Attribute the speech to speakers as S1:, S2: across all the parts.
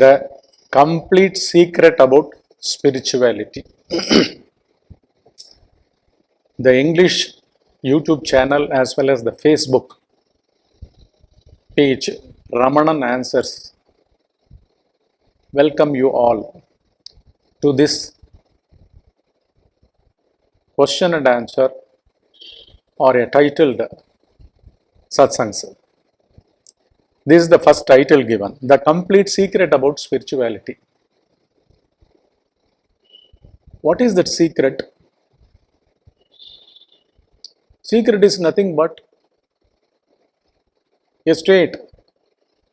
S1: The complete secret about spirituality. The English YouTube channel as well as the Facebook page Ramanan Answers welcome you all to this question and answer or a titled satsangs. This is the first title given, The Complete Secret About Spirituality. What is that secret? Secret is nothing but a state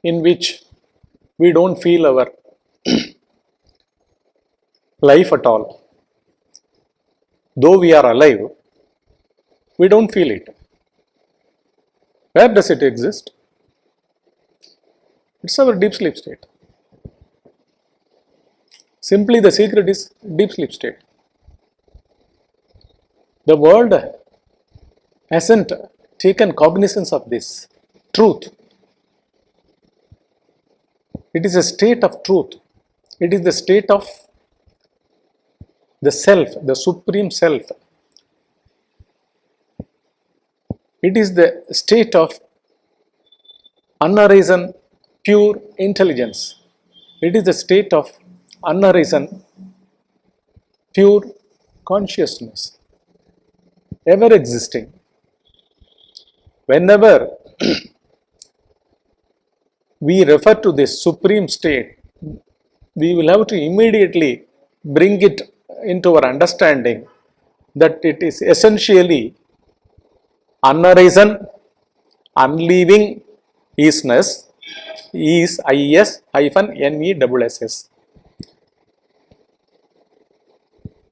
S1: in which we don't feel our life at all. Though we are alive, we don't feel it. Where does it exist? It's our deep sleep state. Simply the secret is deep sleep state. The world hasn't taken cognizance of this truth. It is a state of truth. It is the state of the self, the supreme self. It is the state of unarisen pure intelligence. It is the state of unarisen pure consciousness, ever existing. Whenever we refer to this supreme state, we will have to immediately bring it into our understanding that it is essentially unarisen, unleaving isness, is is-ness,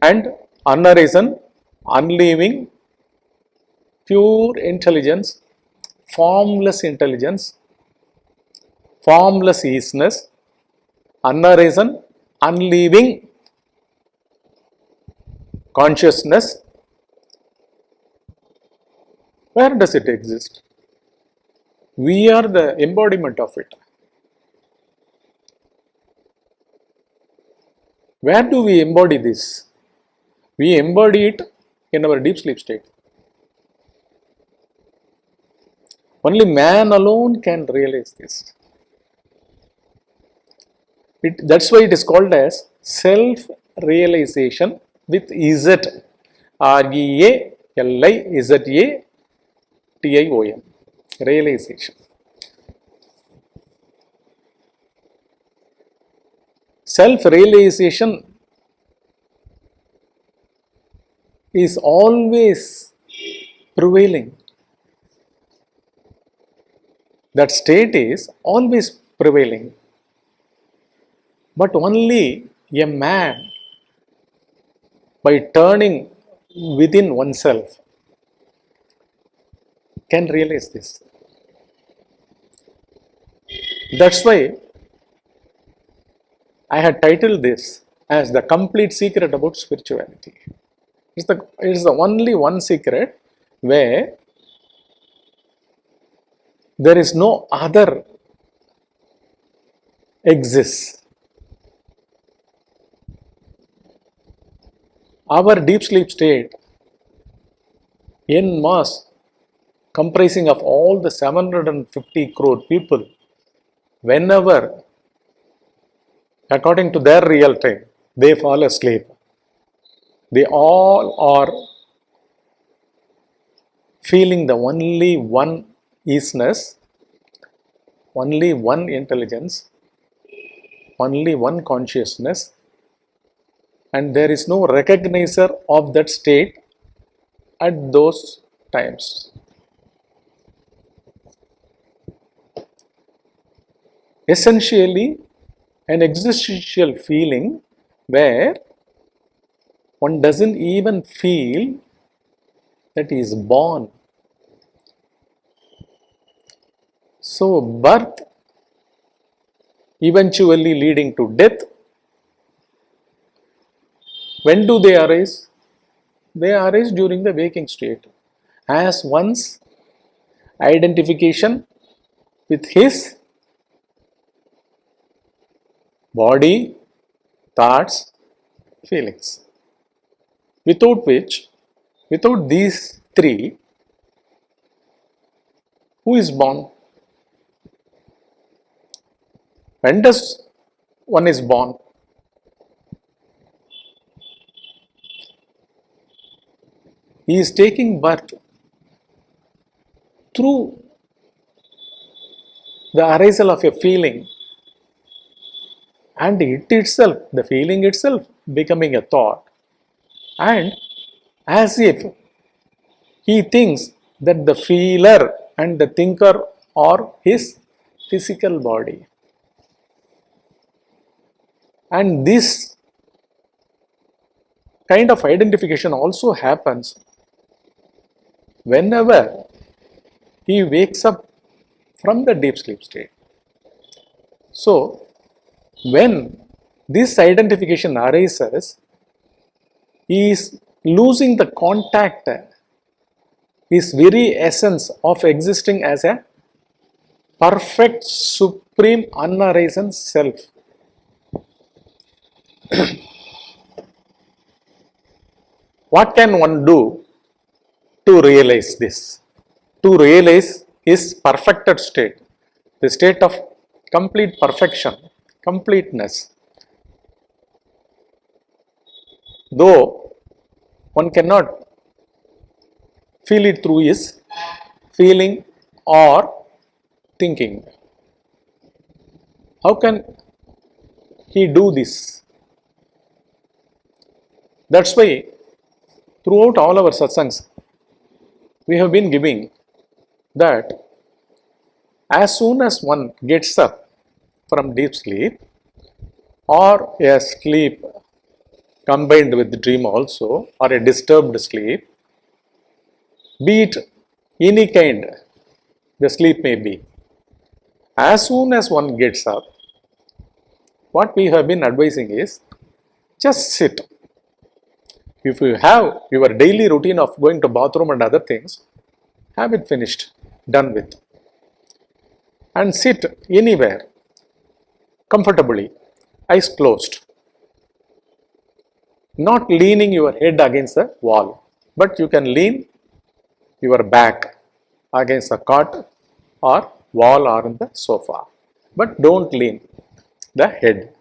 S1: and unarisen, unleaving pure intelligence, formless intelligence, formless isness, unarisen, unleaving consciousness. Where does it exist? We are the embodiment of it. Where do we embody this? We embody it in our deep sleep state. Only man alone can realize this. That's why it is called as self-realization with Z, R-E-A-L-I-Z-A-T-I-O-N, realization. Self-realization is always prevailing. That state is always prevailing. But only a man, by turning within oneself, can realize this. That's why I had titled this as The Complete Secret About Spirituality. It is the only one secret where there is no other exists. Our deep sleep state, in mass, comprising of all the 750 crore people, whenever, according to their real time, they fall asleep, they all are feeling the only one isness, only one intelligence, only one consciousness, and there is no recognizer of that state at those times. Essentially, an existential feeling where one doesn't even feel that he is born. So, birth eventually leading to death. When do they arise? They arise during the waking state, as one's identification with his body, thoughts, feelings. Without which, without these three, who is born? When does one is born? He is taking birth through the arisal of a feeling, and it itself, the feeling itself, becoming a thought, and as if he thinks that the feeler and the thinker are his physical body. And this kind of identification also happens whenever he wakes up from the deep sleep state. So, when this identification arises, he is losing the contact, his very essence of existing as a perfect, supreme, unarisen self. What can one do to realize this? To realize his perfected state, the state of complete perfection, completeness. Though one cannot feel it through his feeling or thinking. How can he do this? That's why throughout all our satsangs, we have been giving that as soon as one gets up from deep sleep or a sleep combined with dream also, or a disturbed sleep, be it any kind the sleep may be, as soon as one gets up, what we have been advising is just sit. If you have your daily routine of going to bathroom and other things, have it finished, done with, and sit anywhere comfortably, eyes closed, not leaning your head against the wall, but you can lean your back against the cot or wall or in the sofa, but don't lean the head.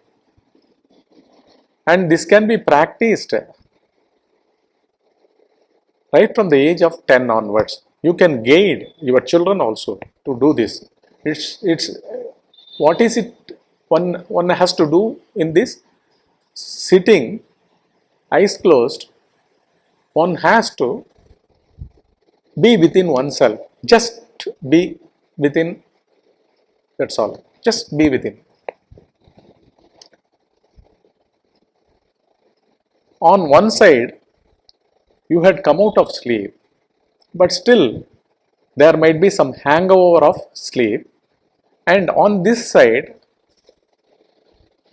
S1: And this can be practiced right from the age of 10 onwards. You can guide your children also to do this. It's what is it one has to do in this? Sitting, eyes closed, one has to be within oneself. Just be within, that's all. Just be within. On one side, you had come out of sleep, but still there might be some hangover of sleep, and on this side,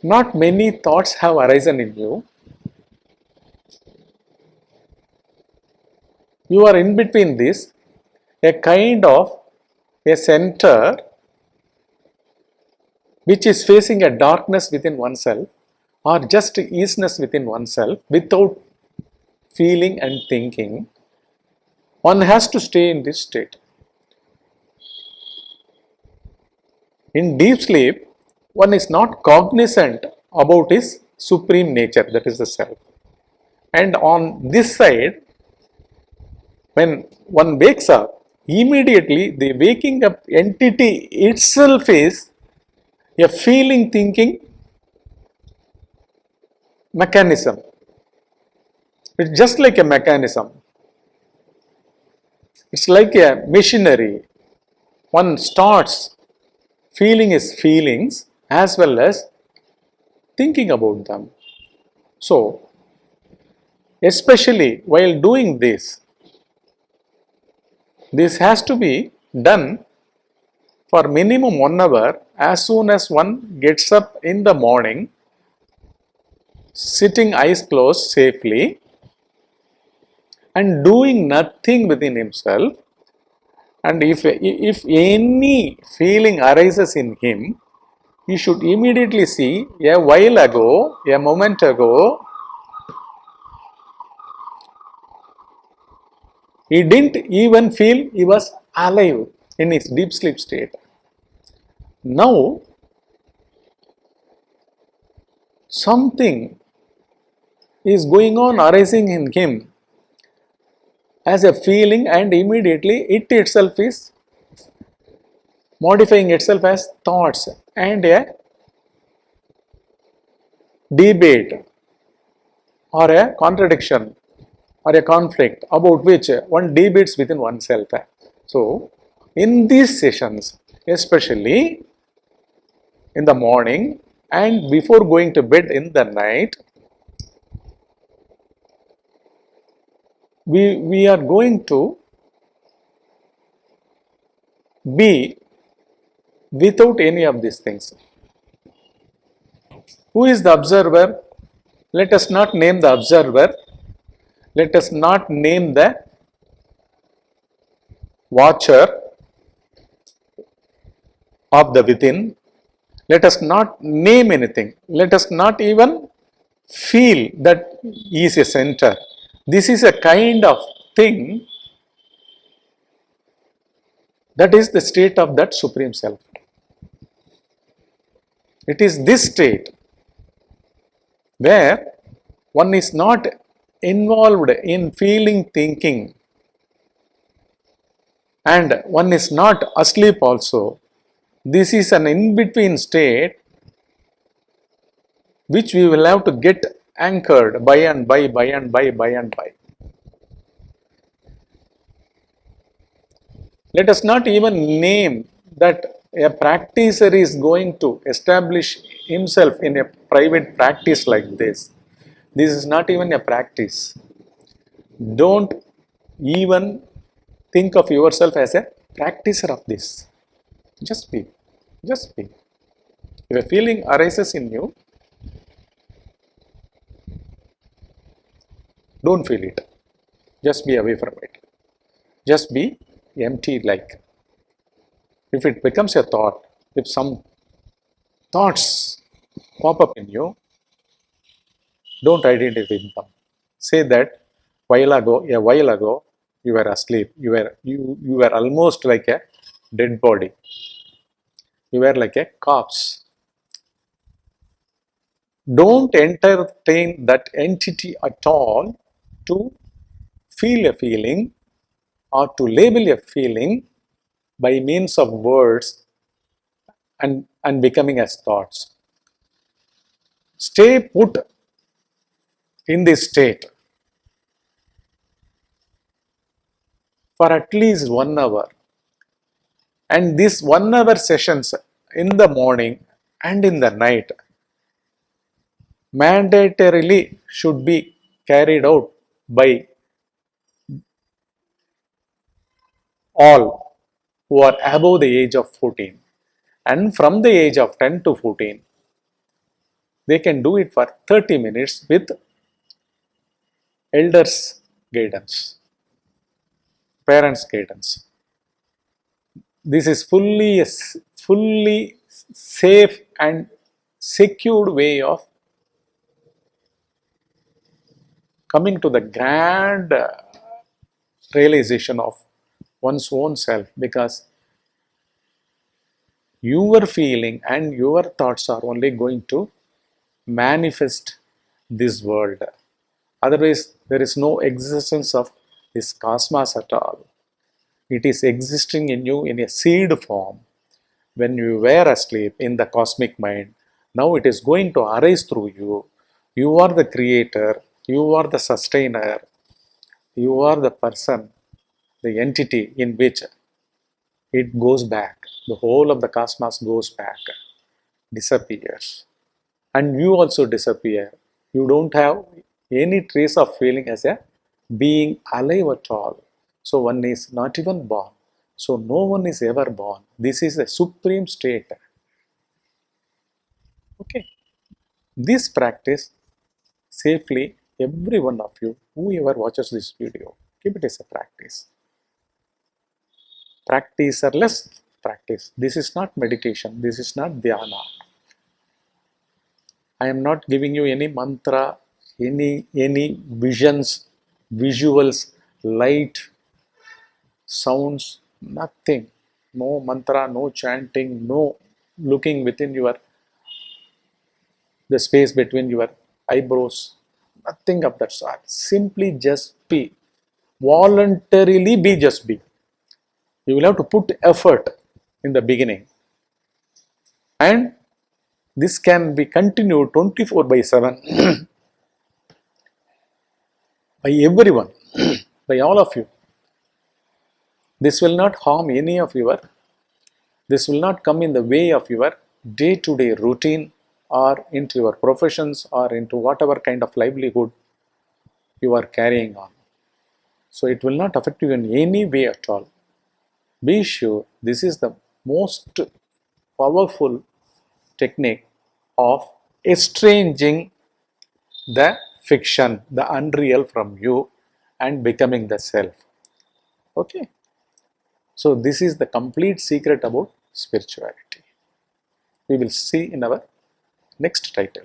S1: not many thoughts have arisen in you. You are in between this, a kind of a center which is facing a darkness within oneself or just easiness within oneself without feeling and thinking. One has to stay in this state. In deep sleep, one is not cognizant about his supreme nature, that is the self. And on this side, when one wakes up, immediately the waking up entity itself is a feeling thinking mechanism. It's just like a mechanism. It's like a machinery. One starts feeling his feelings as well as thinking about them. So, especially while doing this has to be done for minimum 1 hour as soon as one gets up in the morning, sitting eyes closed safely and doing nothing within himself. And if any feeling arises in him, you should immediately see a while ago, a moment ago, he didn't even feel he was alive in his deep sleep state. Now, something is going on arising in him as a feeling, and immediately it itself is modifying itself as thoughts and a debate or a contradiction or a conflict about which one debates within oneself. So, in these sessions, especially in the morning and before going to bed in the night, we are going to be without any of these things. Who is the observer? Let us not name the observer. Let us not name the watcher of the within. Let us not name anything. Let us not even feel that he is a center. This is a kind of thing that is the state of that Supreme Self. It is this state where one is not involved in feeling, thinking, and one is not asleep also. This is an in-between state which we will have to get anchored by and by and by. Let us not even name that a practitioner is going to establish himself in a private practice like this. This is not even a practice. Don't even think of yourself as a practitioner of this. Just be. Just be. If a feeling arises in you, don't feel it. Just be away from it. Just be empty like. If it becomes a thought, if some thoughts pop up in you, don't identify with them. Say that a while ago, you were asleep. You were almost like a dead body. You were like a corpse. Don't entertain that entity at all to feel a feeling or to label a feeling by means of words and becoming as thoughts. Stay put in this state for at least 1 hour. And these 1 hour sessions in the morning and in the night mandatorily should be carried out by all who are above the age of 14. And from the age of 10 to 14, they can do it for 30 minutes with elders' guidance, parents' guidance. This is fully safe and secured way of coming to the grand realization of one's own self, because your feeling and your thoughts are only going to manifest this world. Otherwise, there is no existence of this cosmos at all. It is existing in you in a seed form when you were asleep in the cosmic mind. Now it is going to arise through you. You are the creator, you are the sustainer, you are the person, the entity in which it goes back. The whole of the cosmos goes back, disappears. And you also disappear. You don't have any trace of feeling as a being alive at all. So one is not even born. So no one is ever born. This is a supreme state. Okay. This practice safely, every one of you, whoever watches this video, keep it as a practice. Practice or less practice. This is not meditation. This is not dhyana. I am not giving you any mantra, any visions, visuals, light, sounds, nothing. No mantra, no chanting, no looking within your the space between your eyebrows, nothing of that sort. Simply just be. Voluntarily be, just be. You will have to put effort in the beginning, and this can be continued 24 by 7 by everyone, by all of you. This will not harm any of your, this will not come in the way of your day-to-day routine or into your professions or into whatever kind of livelihood you are carrying on. So it will not affect you in any way at all. Be sure this is the most powerful technique of estranging the fiction, the unreal from you and becoming the self. Okay. So this is the complete secret about spirituality. We will see in our next title.